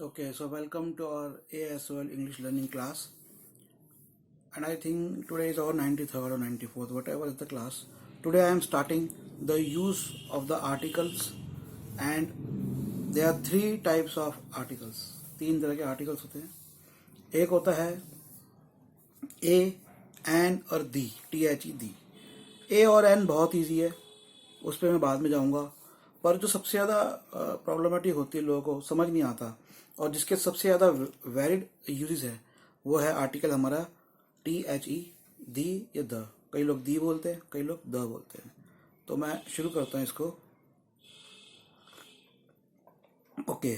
Okay, so welcome to our ASOL English learning class. And I think today is our 93rd or 94th, whatever is the class. Today I am starting the use of the articles, and there are three types of articles. तीन तरह के articles होते हैं. एक होता है ए, N और दी, THE दी. ए और एन बहुत ईजी है, उस पर मैं बाद में जाऊंगा. पर जो सबसे ज़्यादा प्रॉब्लमेटिक होती है, लोगों को समझ नहीं आता और जिसके सबसे ज़्यादा वैलिड यूजेस है वो है आर्टिकल हमारा THE दी या द. कई लोग दी बोलते हैं, कई लोग द बोलते हैं. तो मैं शुरू करता हूँ इसको. ओके,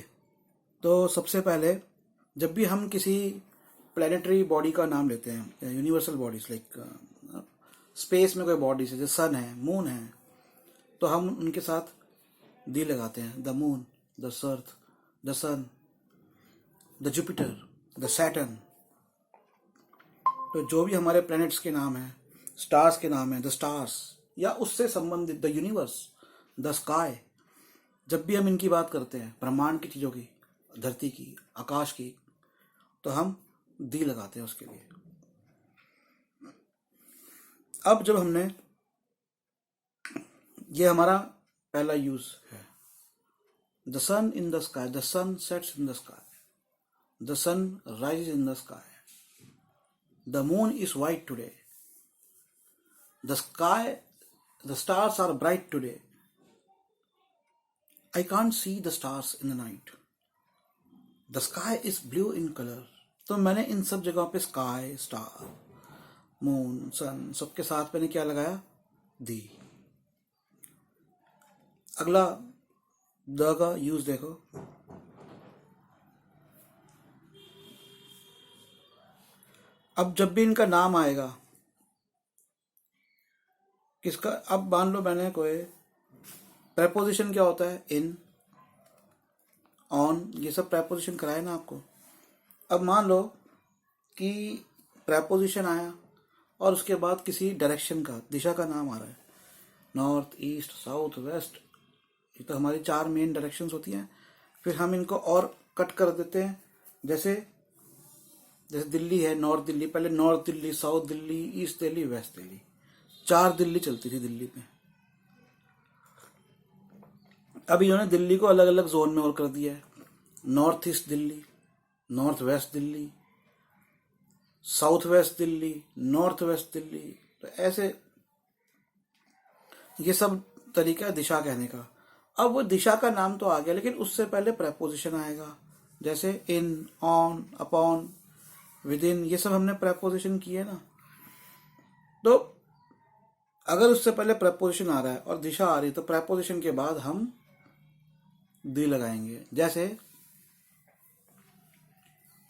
तो सबसे पहले जब भी हम किसी प्लानिटरी बॉडी का नाम लेते हैं, यूनिवर्सल बॉडीज लाइक स्पेस में कोई बॉडीज है, जैसे सन है, मून है, तो हम उनके साथ दी लगाते हैं. The moon, the earth, the sun, the Jupiter, the Saturn. तो जो भी हमारे प्लैनेट्स के नाम हैं, स्टार्स के नाम हैं, द स्टार्स, या उससे संबंधित द यूनिवर्स, द स्काई. जब भी हम इनकी बात करते हैं, ब्रह्मांड की चीज़ों की, धरती की, आकाश की, तो हम दी लगाते हैं उसके लिए. अब जब हमने, ये हमारा पहला यूज है. The sun in the sky, the sun sets in the sky, the sun rises in the sky, the moon is white today, the sky, the stars are bright today, I can't see the stars in the night, the sky is blue in color. तो मैंने इन सब जगहों पे sky, star, moon, सन, सबके साथ मैंने क्या लगाया? दी. अगला द का यूज देखो. अब जब भी इनका नाम आएगा, किसका, अब मान लो मैंने कोई प्रेपोजिशन, क्या होता है? इन, ऑन, ये सब प्रेपोजिशन कराए ना आपको. अब मान लो कि प्रेपोजिशन आया और उसके बाद किसी डायरेक्शन का, दिशा का नाम आ रहा है. नॉर्थ, ईस्ट, साउथ, वेस्ट, ये तो हमारी चार मेन डायरेक्शंस होती हैं. फिर हम इनको और कट कर देते हैं. जैसे दिल्ली है, नॉर्थ दिल्ली. पहले north Delhi, south Delhi, east Delhi, west Delhi, चार दिल्ली चलती थी दिल्ली में. अब इन्होंने दिल्ली को अलग अलग जोन में और कर दिया है. North east Delhi, north west Delhi, south west Delhi, north west Delhi. तो ऐसे ये सब तरीका है दिशा कहने का. अब वो दिशा का नाम तो आ गया, लेकिन उससे पहले प्रेपोजिशन आएगा. जैसे इन, ऑन, अपॉन, विद इन, ये सब हमने प्रेपोजिशन किए ना. तो अगर उससे पहले प्रेपोजिशन आ रहा है और दिशा आ रही है, तो प्रेपोजिशन के बाद हम दी लगाएंगे. जैसे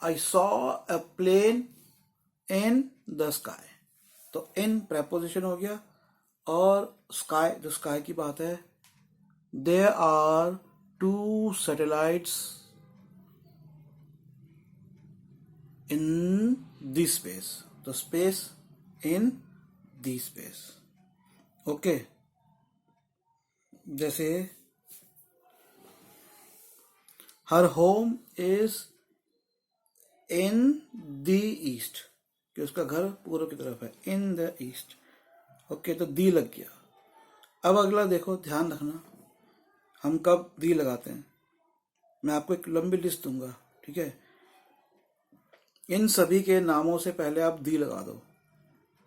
I saw a plane in the sky, तो इन प्रेपोजिशन हो गया. और स्काई, जो स्काई की बात है, there are 2 satellites in the space, तो space in the space. Okay, जैसे her home is in the east, कि उसका घर पूर्व की तरफ है, इन द ईस्ट. ओके, तो दी लग गया. अब अगला देखो, ध्यान रखना हम कब दी लगाते हैं. मैं आपको एक लंबी लिस्ट दूंगा, ठीक है? इन सभी के नामों से पहले आप दी लगा दो.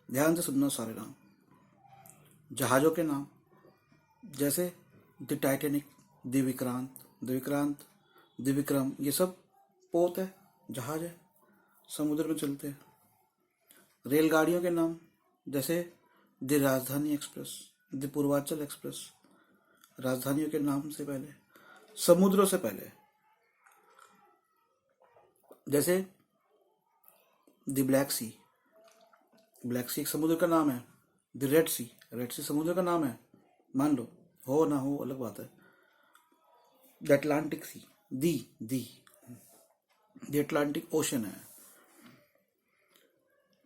ध्यान से सुनना सारे नाम. जहाजों के नाम, जैसे the Titanic, the Vikrant, the Vikrant, the Vikram, ये सब पोत है, जहाज है, समुद्र में चलते हैं. रेलगाड़ियों के नाम, जैसे द राजधानी एक्सप्रेस, द पूर्वांचल एक्सप्रेस. राजधानियों के नाम से पहले, समुद्रों से पहले, जैसे द ब्लैक सी, ब्लैक सी एक समुद्र का नाम है. द रेड सी, रेड सी समुद्र का नाम है, मान लो, हो ना हो अलग बात है. The Atlantic sea, the the Atlantic ocean है.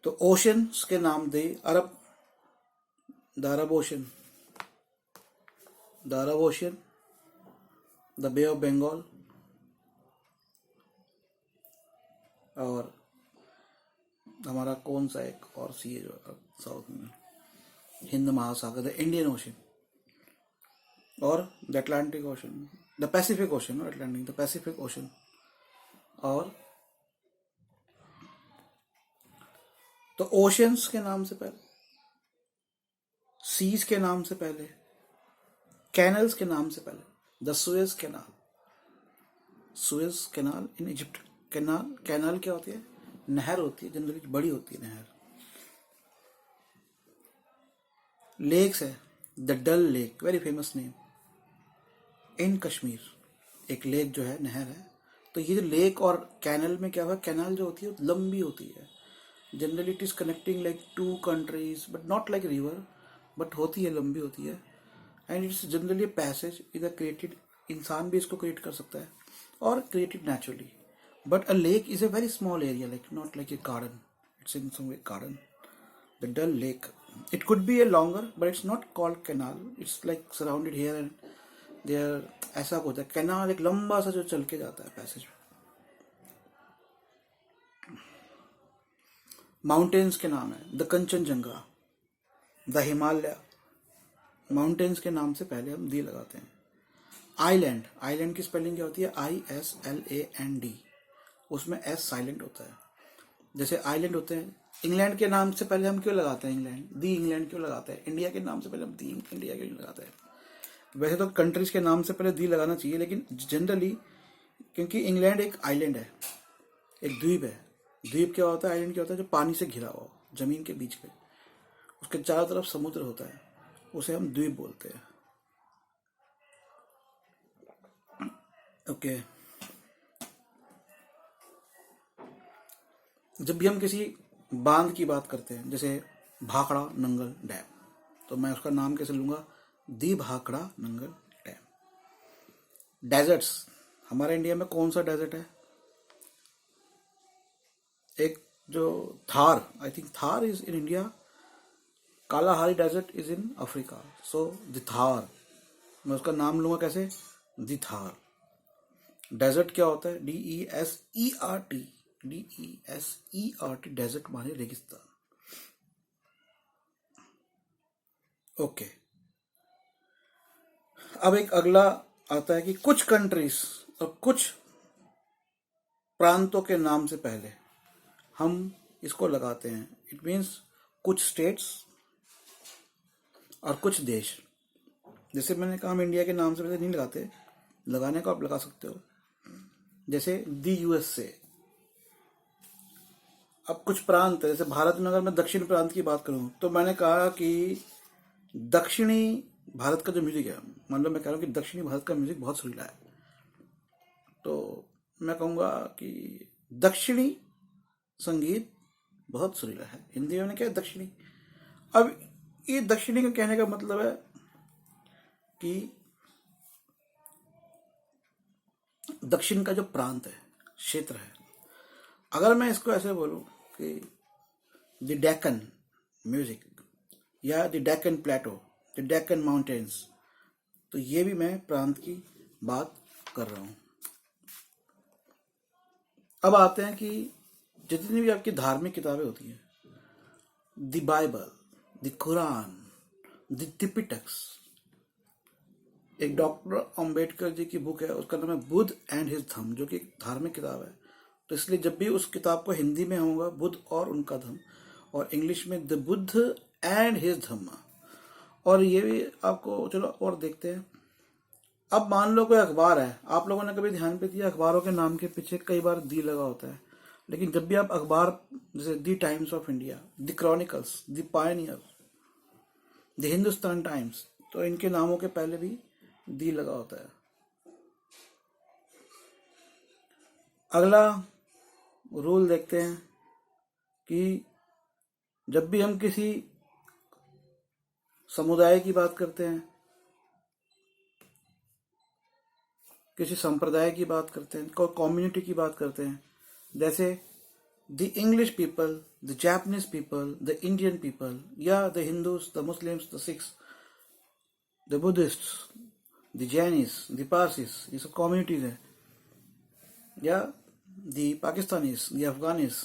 तो ओशंस के नाम दे. Arab, the Arab ocean, the Arab ocean, the Bay of Bengal, और हमारा कौन सा एक और सी है जो साउथ में, हिंद महासागर, द इंडियन ओशन और the Atlantic ocean, the Pacific ocean, Atlantic, the Pacific ocean. और तो ओशंस के नाम से पहले, सीज के नाम से पहले, कैनल्स के नाम से पहले, the Suez canal, Suez canal in Egypt. Canal क्या होती है? नहर होती है, जनरली बड़ी होती है नहर। लेक्स है, the Dal lake, very famous name in Kashmir, एक लेक जो है, नहर है। तो ये जो लेक और कैनल में क्या हुआ, कैनाल जो होती है लंबी होती है, generally it is connecting like two countries but not like river, but होती है, लंबी होती है। एंड इट्स जनरली पैसेज इधर क्रिएटेड, इंसान भी इसको क्रिएट कर सकता है और created naturally. But a lake is a very small area, like not like a garden, it's in some way garden, the Dal lake. It could be a longer, but it's not called canal. It's like surrounded here and there. ऐसा होता है, canal एक लंबा सा जो चल के जाता है पैसेज। माउंटेन्स के नाम है, the Kanchenjunga, the Himalaya. Mountains के नाम से पहले हम दी लगाते हैं। आइलैंड, आइलैंड की स्पेलिंग क्या होती है? ISLAND, उसमें S साइलेंट होता है। जैसे आइलैंड होते हैं, इंग्लैंड के नाम से पहले हम क्यों लगाते हैं इंग्लैंड, दी इंग्लैंड क्यों लगाते हैं? इंडिया के नाम से पहले हम दी इंडिया क्यों नहीं लगाते हैं? वैसे तो कंट्रीज के नाम से पहले दी लगाना चाहिए, लेकिन जनरली क्योंकि इंग्लैंड एक आइलैंड है, एक द्वीप है। द्वीप क्या होता है, आइलैंड क्या होता है? जो पानी से घिरा हुआ, जमीन के बीच में, उसके चारों तरफ समुद्र होता है, उसे हम द्वीप बोलते हैं। ओके, जब भी हम किसी बांध की बात करते हैं, जैसे भाखड़ा नंगल डैम, तो मैं उसका नाम कैसे लूंगा? The Bhakra Nangal dam. Deserts, हमारे इंडिया में कौन सा डेजर्ट है? एक जो Thar, I think Thar is in India, Kalahari desert is in Africa. So the Thar, मैं उसका नाम लूंगा कैसे? द थार। डेजर्ट क्या होता है? DESERT, DESERT, डेजर्ट माने रेगिस्तान। ओके, अब एक अगला आता है कि कुछ कंट्रीज और कुछ प्रांतों के नाम से पहले हम इसको लगाते हैं। इट मीन्स कुछ स्टेट्स और कुछ देश। जैसे मैंने कहा, हम इंडिया के नाम से पहले नहीं लगाते, लगाने को आप लगा सकते हो, जैसे दी USA। अब कुछ प्रांत है, जैसे भारत में अगर मैं दक्षिण प्रांत की बात करूं, तो मैंने कहा कि दक्षिणी भारत का जो म्यूजिक है, मान लो मैं कह रहा हूं कि दक्षिणी भारत का म्यूजिक बहुत सुरीला है, तो मैं कहूंगा कि दक्षिणी संगीत बहुत सुरीला है। हिंदी में क्या है? दक्षिणी। अब ये दक्षिणी का कहने का मतलब है कि दक्षिण का जो प्रांत है, क्षेत्र है। अगर मैं इसको ऐसे बोलूं कि द डेक्कन म्यूजिक या the Deccan plateau, the Deccan mountains, तो ये भी मैं प्रांत की बात कर रहा हूं। अब आते हैं कि जितनी भी आपकी धार्मिक किताबें होती हैं, the Bible, the Quran, the Tripitakas, एक डॉक्टर अंबेडकर जी की बुक है, उसका नाम है बुद्ध एंड हिज धम्म, जो कि एक धार्मिक किताब है। तो इसलिए जब भी उस किताब को हिंदी में होगा बुद्ध और उनका धम्म, और इंग्लिश में द बुद्ध एंड हिज धम्म। और ये भी आपको, चलो और देखते हैं। अब मान लो कोई अखबार है, आप लोगों ने कभी ध्यान पे दिया, अखबारों के नाम के पीछे कई बार दी लगा होता है, लेकिन जब भी आप अखबार, जैसे the times of India, the chronicles, the Pioneer, the Hindustan times, तो इनके नामों के पहले भी दी लगा होता है। अगला रूल देखते हैं कि जब भी हम किसी समुदाय की बात करते हैं, किसी संप्रदाय की बात करते हैं, कोई कम्युनिटी की बात करते हैं, जैसे the English people, the Japanese people, the Indian people, या the Hindus, the Muslims, the Sikhs, the Buddhists, the Jains, the Parsis, ये सब कम्युनिटीज हैं। या दी पाकिस्तानीज, दी अफगानीज,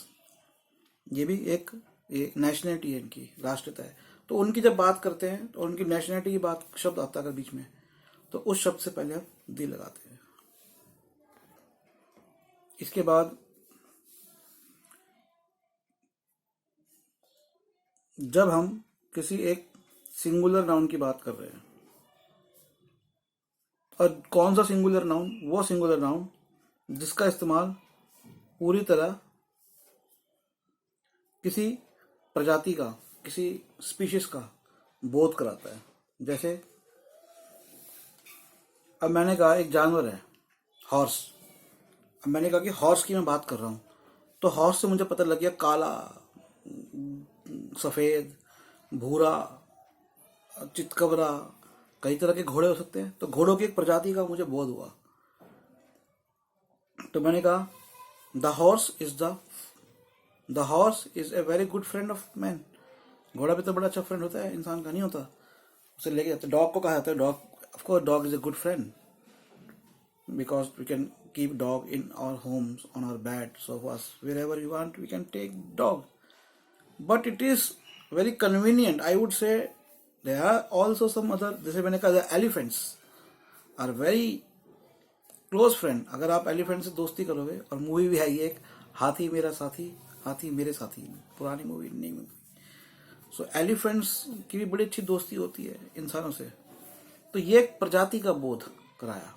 ये भी एक नेशनलिटी है, इनकी राष्ट्रीयता है। तो उनकी जब बात करते हैं तो उनकी नेशनलिटी की बात शब्द आता है अगर बीच में, तो उस शब्द से पहले हम दी लगाते हैं। इसके बाद जब हम किसी एक सिंगुलर नाउन की बात कर रहे हैं, और कौन सा सिंगुलर नाउन, वो सिंगुलर नाउन जिसका इस्तेमाल पूरी तरह किसी प्रजाति का, किसी स्पीशीज का बोध कराता है। जैसे अब मैंने कहा एक जानवर है हॉर्स, अब मैंने कहा कि हॉर्स की मैं बात कर रहा हूँ, तो हॉर्स से मुझे पता लग गया काला, सफ़ेद, भूरा, चितकबरा, कई तरह के घोड़े हो सकते हैं। तो घोड़ों की एक प्रजाति का मुझे बोध हुआ, तो मैंने कहा the horse is a very good friend of man. घोड़ा भी तो बड़ा अच्छा फ्रेंड होता है, इंसान का नहीं होता, उसे लेके जाते। डॉग को कहा जाता है, dog of course dog is a good friend because we can keep dog in our homes, on our bed, sofas, wherever you want we can take dog. But it is very convenient, I would say. There are also some other, जैसे मैंने कहा, elephants are very close friend. अगर आप elephant से दोस्ती करोगे, और movie भी आई है एक, हाथी मेरा साथी, हाथी मेरे साथी, पुरानी मूवी, नई मूवी। सो एलिफेंट्स की भी बड़ी अच्छी दोस्ती होती है इंसानों से। तो ये एक प्रजाति का बोध कराया।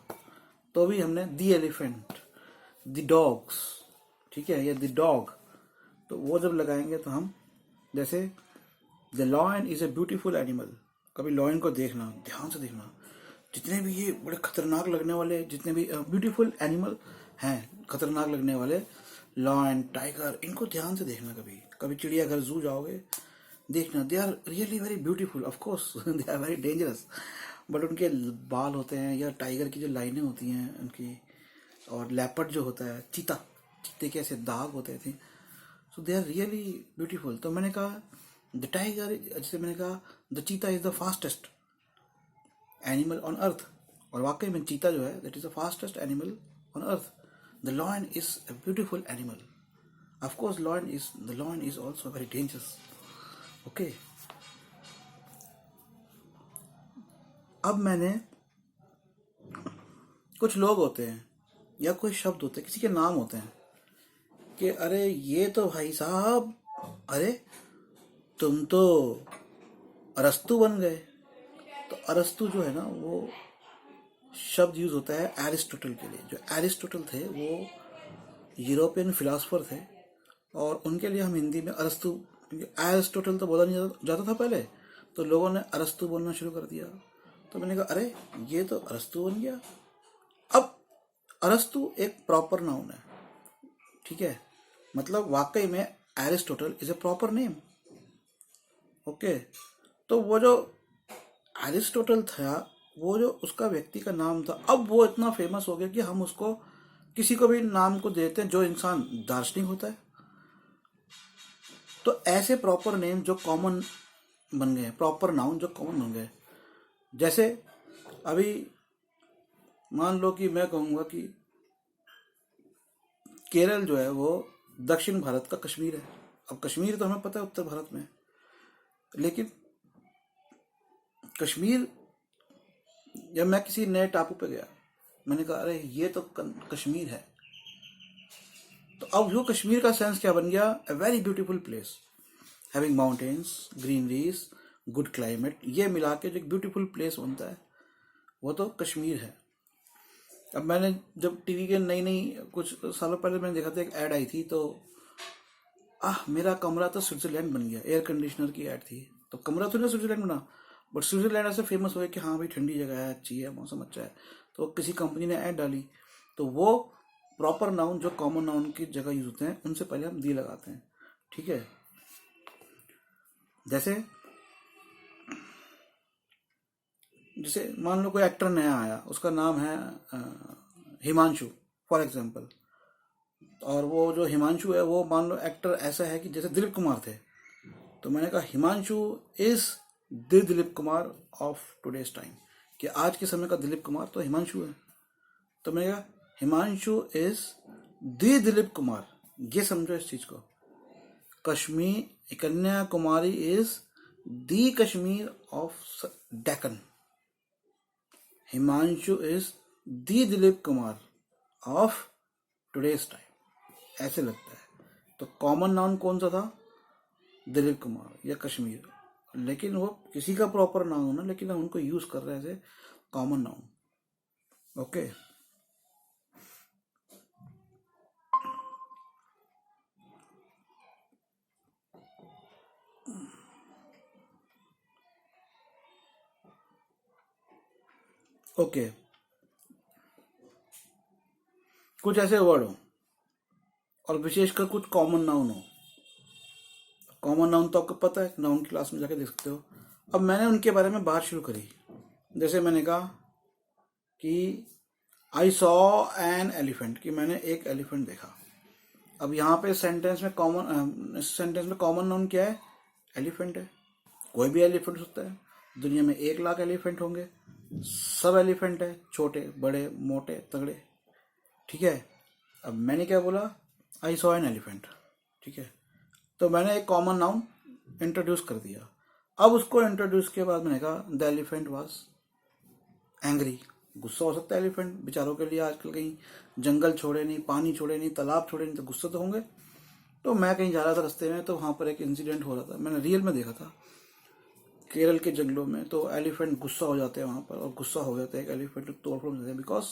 तो भी हमने दी एलिफेंट, द डॉग्स, ठीक है, ये द डॉग, तो वो जब लगाएंगे तो हम, जैसे the lion is a beautiful animal. कभी लॉयन को देखना, ध्यान से देखना, जितने भी ये बड़े खतरनाक लगने वाले, जितने भी ब्यूटीफुल एनिमल हैं, खतरनाक लगने वाले, लॉयन, टाइगर, इनको ध्यान से देखना। कभी कभी चिड़ियाघर, जू जाओगे, देखना, they are really very beautiful. Of course they are very dangerous, but उनके बाल होते हैं, या टाइगर की जो लाइनें होती हैं उनकी, और लेपर्ड जो होता है, चीते के ऐसे दाग होते थे, सो दे आर रियली ब्यूटीफुल। तो मैंने कहा द टाइगर, जैसे मैंने कहा द चीता is the fastest animal on earth, और वाकई में चीता जो है that is the fastest animal on earth. The lion is a beautiful animal. Of course the lion is also very dangerous. Okay, अब मैंने, कुछ लोग होते हैं या कोई शब्द होते हैं, किसी के नाम होते हैं कि अरे ये तो भाई साहब, अरे तुम तो अरस्तु बन गए। तो अरस्तु जो है ना, वो शब्द यूज होता है एरिस्टोटल के लिए। जो एरिस्टोटल थे वो यूरोपियन फिलोसफर थे, और उनके लिए हम हिंदी में अरस्तु, एरिस्टोटल तो बोला नहीं जाता था पहले, तो लोगों ने अरस्तु बोलना शुरू कर दिया। तो मैंने कहा अरे ये तो अरस्तु बन गया। अब अरस्तु एक प्रॉपर नाउन है, ठीक है, मतलब वाकई में Aristotle is a proper name. Okay, तो वो जो एरिस्टोटल था, वो जो उसका व्यक्ति का नाम था, अब वो इतना फेमस हो गया कि हम उसको, किसी को भी नाम को देते हैं जो इंसान दार्शनिक होता है। तो ऐसे प्रॉपर नेम जो कॉमन बन गए, प्रॉपर नाउन जो कॉमन बन गए, जैसे अभी मान लो कि मैं कहूँगा कि केरल जो है वो दक्षिण भारत का कश्मीर है। अब कश्मीर तो हमें पता है उत्तर भारत में, लेकिन कश्मीर, जब मैं किसी नए टापू पे गया, मैंने कहा अरे ये तो कश्मीर है, तो अब जो कश्मीर का सेंस क्या बन गया, a very beautiful place having mountains, greeneries, good climate, ये मिला के जो एक ब्यूटीफुल प्लेस बनता है, वो तो कश्मीर है। अब मैंने जब टीवी के नई कुछ सालों पहले मैंने देखा था, एक ऐड आई थी, तो मेरा कमरा तो स्विट्जरलैंड बन गया, एयर कंडीशनर की ऐड थी। तो कमरा तो नहीं स्विट्जरलैंड बना, बट स्विट्जरलैंड ऐसे फेमस हुआ कि हाँ भाई ठंडी जगह है, अच्छी है, मौसम अच्छा है। तो किसी कंपनी ने ऐड डाली, तो वो प्रॉपर नाउन जो कॉमन नाउन की जगह यूज होते हैं, उनसे पहले हम दी लगाते हैं, ठीक है। जैसे मान लो कोई एक्टर नया आया, उसका नाम है हिमांशु फॉर एग्जाम्पल, और वो जो हिमांशु है वो मान लो एक्टर ऐसा है कि जैसे दिलीप कुमार थे, तो मैंने कहा Himanshu is the Dilip Kumar of today's time, कि आज के समय का दिलीप कुमार तो हिमांशु है। तो मैंने कहा हिमांशु इज दी दिलीप कुमार, ये समझो इस चीज को। Kashmir, Kanyakumari is the Kashmir of Deccan. Himanshu is the Dilip Kumar of today's time, ऐसे लगता है। तो कॉमन नाउन कौन सा था? दिलीप कुमार या कश्मीर, लेकिन वो किसी का प्रॉपर नाउन है ना, लेकिन हम उनको यूज कर रहे हैं कॉमन नाउन। ओके, ओके, कुछ ऐसे वर्ड हो और विशेषकर कुछ कॉमन नाउन हो। कॉमन नाउन तो आपको पता है, नाउन की क्लास में जाके देख सकते हो। अब मैंने उनके बारे में बात शुरू करी, जैसे मैंने कहा कि आई सॉ एन एलिफेंट, कि मैंने एक एलिफेंट देखा। अब यहाँ पे सेंटेंस में कॉमन नाउन क्या है? एलिफेंट है। कोई भी एलिफेंट हो सकता है, दुनिया में 1 लाख एलिफेंट होंगे, सब एलिफेंट है, छोटे बड़े मोटे तगड़े, ठीक है। अब मैंने क्या बोला? आई सॉ एन एलिफेंट, ठीक है। तो मैंने एक कॉमन नाउन इंट्रोड्यूस कर दिया। अब उसको इंट्रोड्यूस के बाद मैंने कहा द एलिफेंट वाज एंग्री। गुस्सा हो सकता है एलिफेंट बेचारों के लिए, आजकल कहीं जंगल छोड़े नहीं, पानी छोड़े नहीं, तालाब छोड़े नहीं, तो गुस्सा तो होंगे। तो मैं कहीं जा रहा था रास्ते में, तो वहां पर एक इंसिडेंट हो रहा था, मैंने रियल में देखा था केरल के जंगलों में। तो एलिफेंट गुस्सा हो जाते हैं वहां पर, और गुस्सा हो जाते हैं एलिफेंट, तोड़ फोड़ देते हैं, बिकॉज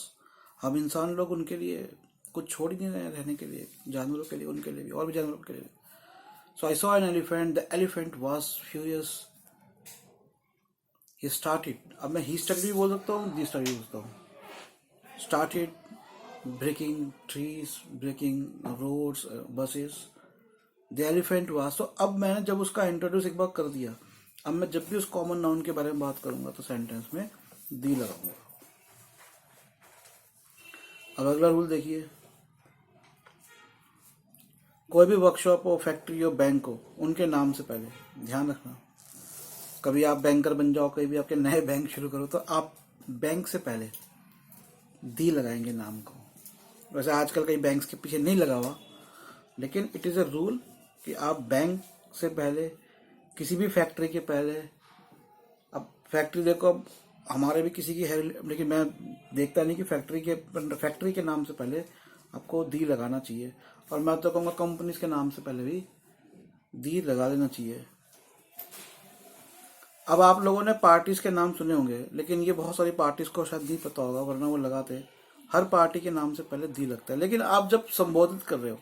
हम इंसान लोग उनके लिए कुछ छोड़ ही नहीं रहे रहने के लिए, जानवरों के लिए, उनके लिए भी, और भी जानवरों के लिए। So I saw an elephant. The elephant was furious. He started. अब मैं he started भी बोल सकता हूँ, he started भी बोल सकता हूँ। Started breaking trees, breaking roads, buses. The elephant was. तो अब मैंने जब उसका इंट्रोड्यूस एक बार कर दिया, अब मैं जब भी उस कॉमन नाउन के बारे में बात करूंगा तो सेंटेंस में दी लगाऊंगा। अब अगला रूल देखिए, कोई भी वर्कशॉप हो, फैक्ट्री हो, बैंक हो, उनके नाम से पहले ध्यान रखना। कभी आप बैंकर बन जाओ, कभी भी आपके नए बैंक शुरू करो, तो आप बैंक से पहले दी लगाएंगे नाम को। वैसे आजकल कई बैंक्स के पीछे नहीं लगा हुआ, लेकिन इट इज़ अ रूल कि आप बैंक से पहले, किसी भी फैक्ट्री के पहले, अब फैक्ट्री देखो, अब हमारे भी किसी की है, लेकिन मैं देखता नहीं कि फैक्ट्री के नाम से पहले आपको दी लगाना चाहिए। और मैं तो कहूँगा कंपनीज के नाम से पहले भी दी लगा देना चाहिए। अब आप लोगों ने पार्टीज के नाम सुने होंगे, लेकिन ये बहुत सारी पार्टीज को शायद नहीं पता होगा, वरना वो लगाते। हर पार्टी के नाम से पहले दी लगता है। लेकिन आप जब संबोधित कर रहे हो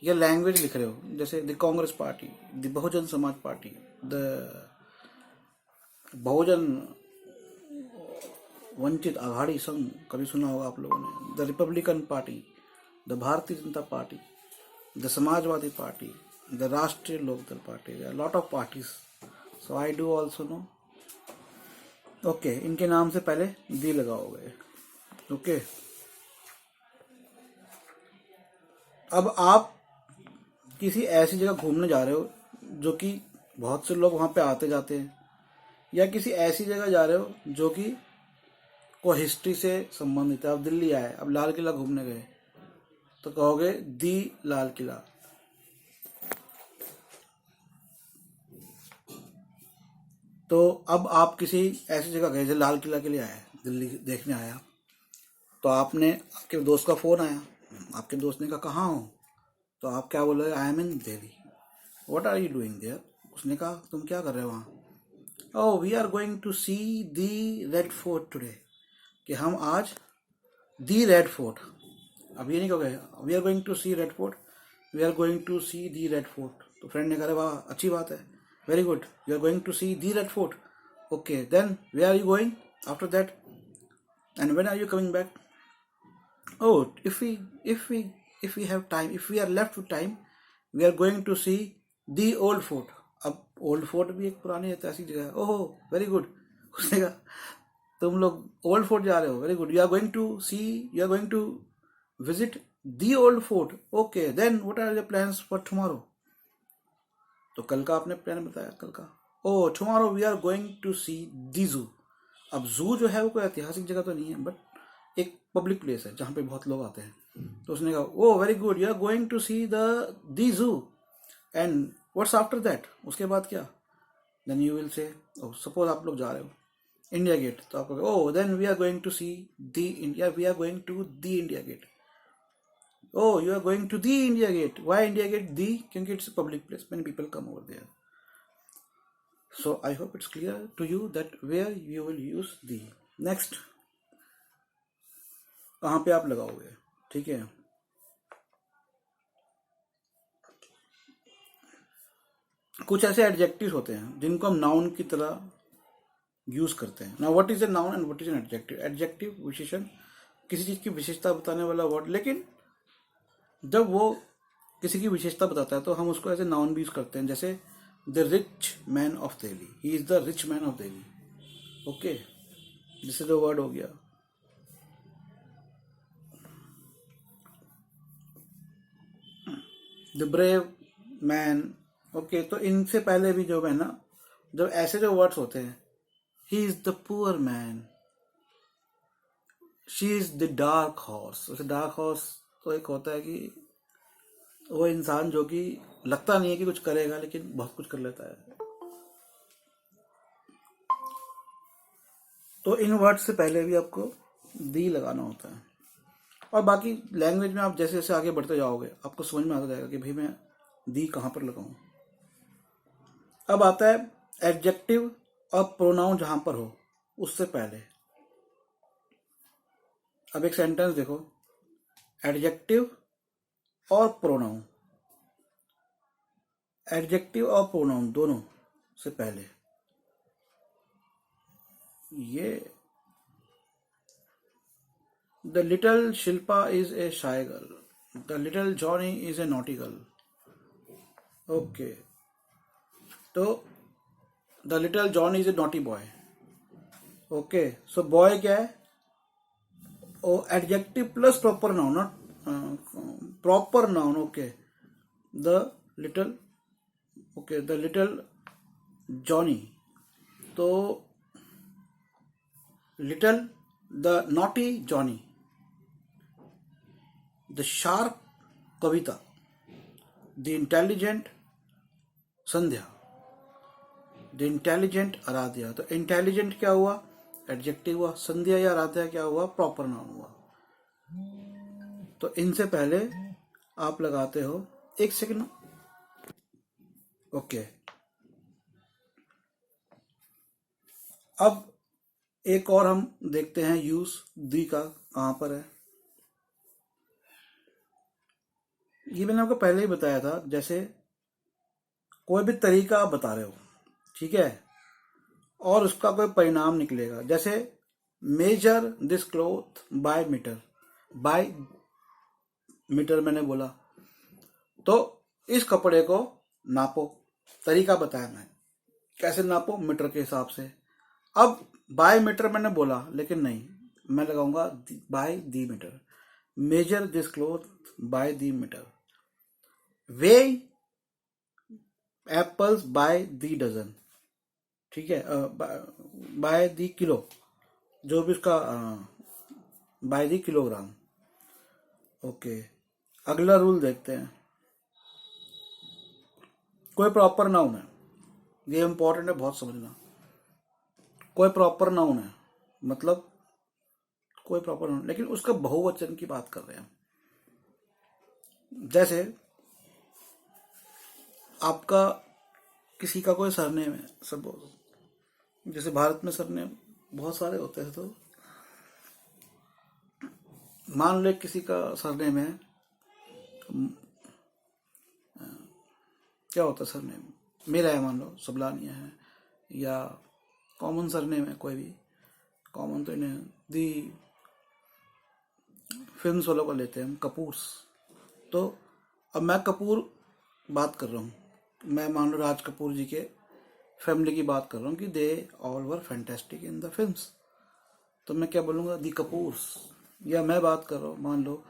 या लैंग्वेज लिख रहे हो, जैसे the Congress party, the Bahujan Samaj party, the Bahujan Vanchit Aghadi संघ, कभी सुना होगा आप लोगों ने, the Republican party, the Bharatiya Janata Party, the Samajwadi Party, the Rashtriya Lok Dal Party, lot of parties, so I do also know. Okay, इनके नाम से पहले दी लगाओगे। ओके, अब आप किसी ऐसी जगह घूमने जा रहे हो जो कि बहुत से लोग वहां पे आते जाते हैं, या किसी ऐसी जगह जा रहे हो जो कि कोई हिस्ट्री से संबंधित है। अब दिल्ली आए, अब लाल किला घूमने गए, तो कहोगे दी लाल किला। तो अब आप किसी ऐसी जगह गए, जैसे लाल किला के लिए आया, दिल्ली देखने आया, तो आपने, आपके दोस्त का फोन आया, आपके दोस्त ने कहा कहाँ हो, तो आप क्या बोलोगे? I am in Delhi. What are you doing there? उसने कहा तुम क्या कर रहे हो वहाँ? Oh, we are going to see the Red Fort today, कि हम आज दी रेड फोर्ट। अब ये नहीं कहोगे we are going to see Red Fort, we are going to see the Red Fort. तो फ्रेंड ने कहा वाह अच्छी बात है, very good, you are going to see the Red Fort, okay then where are you going after that, and when are you coming back? Oh, if we have time, if we are left with time, we are going to see the old fort. अब old fort भी एक पुरानी ऐतिहासिक जगह है। ओहो, very good. उसने कहा तुम लोग ओल्ड फोर्ट जा रहे हो, very good, you are going to see, you are going to visit the old fort, okay then what are your plans for tomorrow? तो कल का आपने प्लान बताया, कल का, oh tomorrow we are going to see the zoo. अब जू जो है वो कोई ऐतिहासिक जगह तो नहीं है, बट एक पब्लिक प्लेस है जहाँ पे बहुत लोग आते हैं, तो उसने कहा oh very good, you are going to see the zoo and what's after that, उसके बाद क्या? Then you will say, suppose आप लोग जा रहे हो इंडिया गेट, तो आप कहोगे oh then we are going to see the India, we are going to the India gate. Oh, you are going to the India Gate. Why India Gate? क्योंकि it's a public place. Many people come over there. So I hope it's clear to you that where you will use the. Next, कहाँ पे आप लगाओगे? ठीक है, कुछ ऐसे adjectives होते हैं जिनको हम नाउन की तरह यूज करते हैं। Now what is a noun and what is an adjective? Adjective विशेषण, किसी चीज की विशेषता बताने वाला वर्ड, लेकिन जब वो किसी की विशेषता बताता है तो हम उसको ऐसे नाउन भी यूज करते हैं, जैसे the rich man of Delhi, he is the rich man of Delhi. Okay, this is the word हो गया। The brave man. ओके, तो इनसे पहले भी जो है ना, जब ऐसे जो वर्ड्स होते हैं, he is the poor man, she is the dark horse. वैसे डार्क हॉर्स तो एक होता है कि वो इंसान जो कि लगता नहीं है कि कुछ करेगा लेकिन बहुत कुछ कर लेता है। तो इन वर्ड से पहले भी आपको दी लगाना होता है। और बाकी लैंग्वेज में आप जैसे जैसे आगे बढ़ते जाओगे आपको समझ में आता जाएगा कि भाई मैं दी कहाँ पर लगाऊं। अब आता है एडजेक्टिव और प्रोनाउन जहां पर हो उससे पहले। अब एक सेंटेंस देखो, एडजेक्टिव और प्रोनाउन, एडजेक्टिव और प्रोनाउन दोनों से पहले ये the little Shilpa is a shy girl, the little Johnny is a naughty girl. Okay, तो the little John is a naughty boy. Okay, so boy क्या है? Oh adjective plus proper noun, not proper noun. Okay, the little, okay the little Johnny, तो little the naughty Johnny, the sharp Kavita, the intelligent Sandhya, the intelligent Aaradhya. तो intelligent क्या हुआ? Adjective हुआ। संध्या या आराध्या क्या हुआ? प्रॉपर नाउन हुआ। तो इनसे पहले आप लगाते हो, एक सेकंड। ओके, अब एक और हम देखते हैं यूज दी का कहां पर है। ये मैंने आपको पहले ही बताया था, जैसे कोई भी तरीका आप बता रहे हो, ठीक है, और उसका कोई परिणाम निकलेगा। जैसे measure this cloth by metre, by metre मैंने बोला, तो इस कपड़े को नापो, तरीका बताया मैं, कैसे नापो? मीटर के हिसाब से। अब बाय मीटर मैंने बोला, लेकिन नहीं, मैं लगाऊंगा by the metre. Measure this cloth by the metre. Weigh apples by the dozen, ठीक है, बाय दी किलो, जो भी उसका बाय दी किलोग्राम। ओके, अगला रूल देखते हैं। कोई प्रॉपर नाउन है, ये इंपॉर्टेंट है, बहुत समझना। कोई प्रॉपर नाउन है मतलब कोई प्रॉपर नाउन, लेकिन उसका बहुवचन की बात कर रहे हैं। जैसे आपका किसी का कोई सरनेम है, सपोज, जैसे भारत में सरनेम बहुत सारे होते हैं, तो मान लो किसी का सरनेम है, क्या होता है सरनेम, मेरा है मान लो सबलानिया है, या कॉमन सरनेम है कोई भी, कॉमन तो इन्हें दी फिल्म्स वालों का लेते हैं हम, कपूर्स। तो अब मैं कपूर बात कर रहा हूँ, मैं मान लो राज कपूर जी के फैमिली की बात कर रहा हूँ कि they all were fantastic in the films, तो मैं क्या बोलूँगा? दी कपूर्स। या मैं बात कर रहा हूँ, मान लो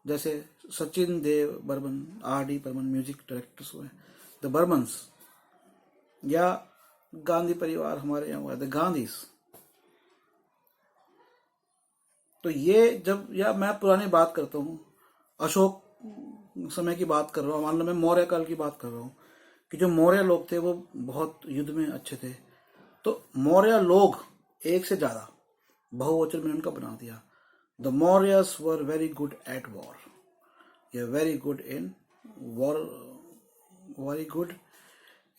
जैसे Sachin Dev Burman, R D Burman music directors हुए, द बर्मन्स। या गांधी परिवार हमारे यहाँ हुआ, द गांधीज। तो ये जब, या मैं पुरानी बात करता हूँ, अशोक समय की बात कर रहा हूँ, मान लो मैं मौर्य काल की बात कर रहा हूँ, कि जो मौर्य लोग थे वो बहुत युद्ध में अच्छे थे। तो मौर्य लोग, एक से ज्यादा, बहुवचन मैंने उनका बना दिया। The Mauryas were very good at war, या very good in war, very good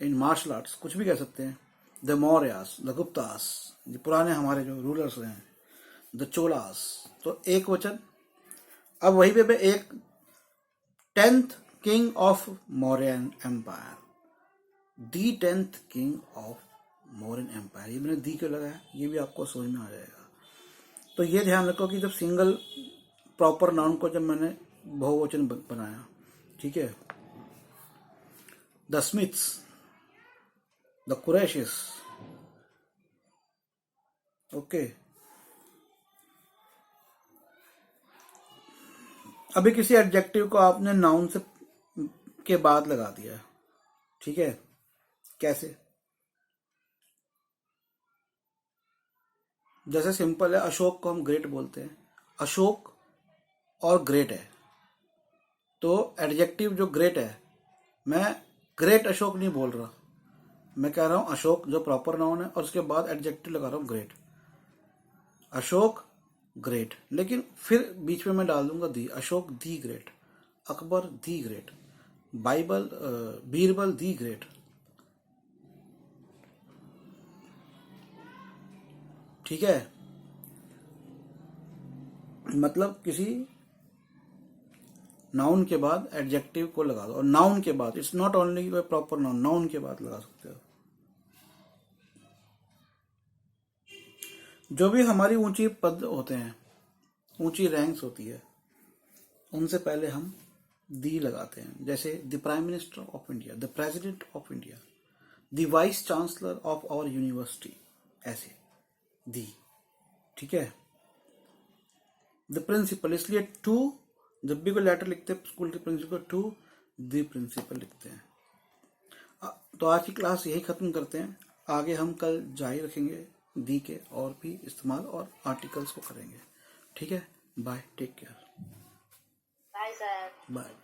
in martial arts, कुछ भी कह सकते हैं। द मौर्यास, द गुप्तास, ये पुराने हमारे जो रूलर्स हैं, द चोलास, तो एक वचन। अब वही पे मैं एक 10th king of Mauryan empire, the 10th king of Mauryan empire, ये मैंने दी क्यों लगाया, ये भी आपको समझ में आ जाएगा। तो ये ध्यान रखो कि जब सिंगल प्रॉपर नाउन को जब मैंने बहुवचन बनाया, ठीक है, द स्मिथ्स, द कुरैशिस, ओके। अभी किसी एडजेक्टिव को आपने नाउन से के बाद लगा दिया, ठीक है, कैसे? जैसे सिंपल है, अशोक को हम ग्रेट बोलते हैं, अशोक और ग्रेट है, तो एडजेक्टिव जो ग्रेट है, मैं ग्रेट अशोक नहीं बोल रहा, मैं कह रहा हूं अशोक जो प्रॉपर नाउन है, और उसके बाद एडजेक्टिव लगा रहा हूं ग्रेट, अशोक ग्रेट। लेकिन फिर बीच में मैं डाल दूंगा the, Ashok the great, Akbar the great, Bible Birbal the great, ठीक है। मतलब किसी नाउन के बाद एडजेक्टिव को लगा दो, और नाउन के बाद, it's not only proper noun, noun के बाद लगा सकते हो। जो भी हमारी ऊंची पद होते हैं, ऊंची रैंक्स होती है, उनसे पहले हम दी लगाते हैं। जैसे the prime minister of India, the president of India, the vice chancellor of our university, ऐसे दी, ठीक है। द प्रिंसिपल, इसलिए टू, जब भी कोई लेटर लिखते हैं स्कूल के प्रिंसिपल, टू द प्रिंसिपल लिखते हैं। तो आज की क्लास यही खत्म करते हैं, आगे हम कल जारी रखेंगे दी के और भी इस्तेमाल, और आर्टिकल्स को करेंगे, ठीक है। Bye, take care, bye sir. Bye.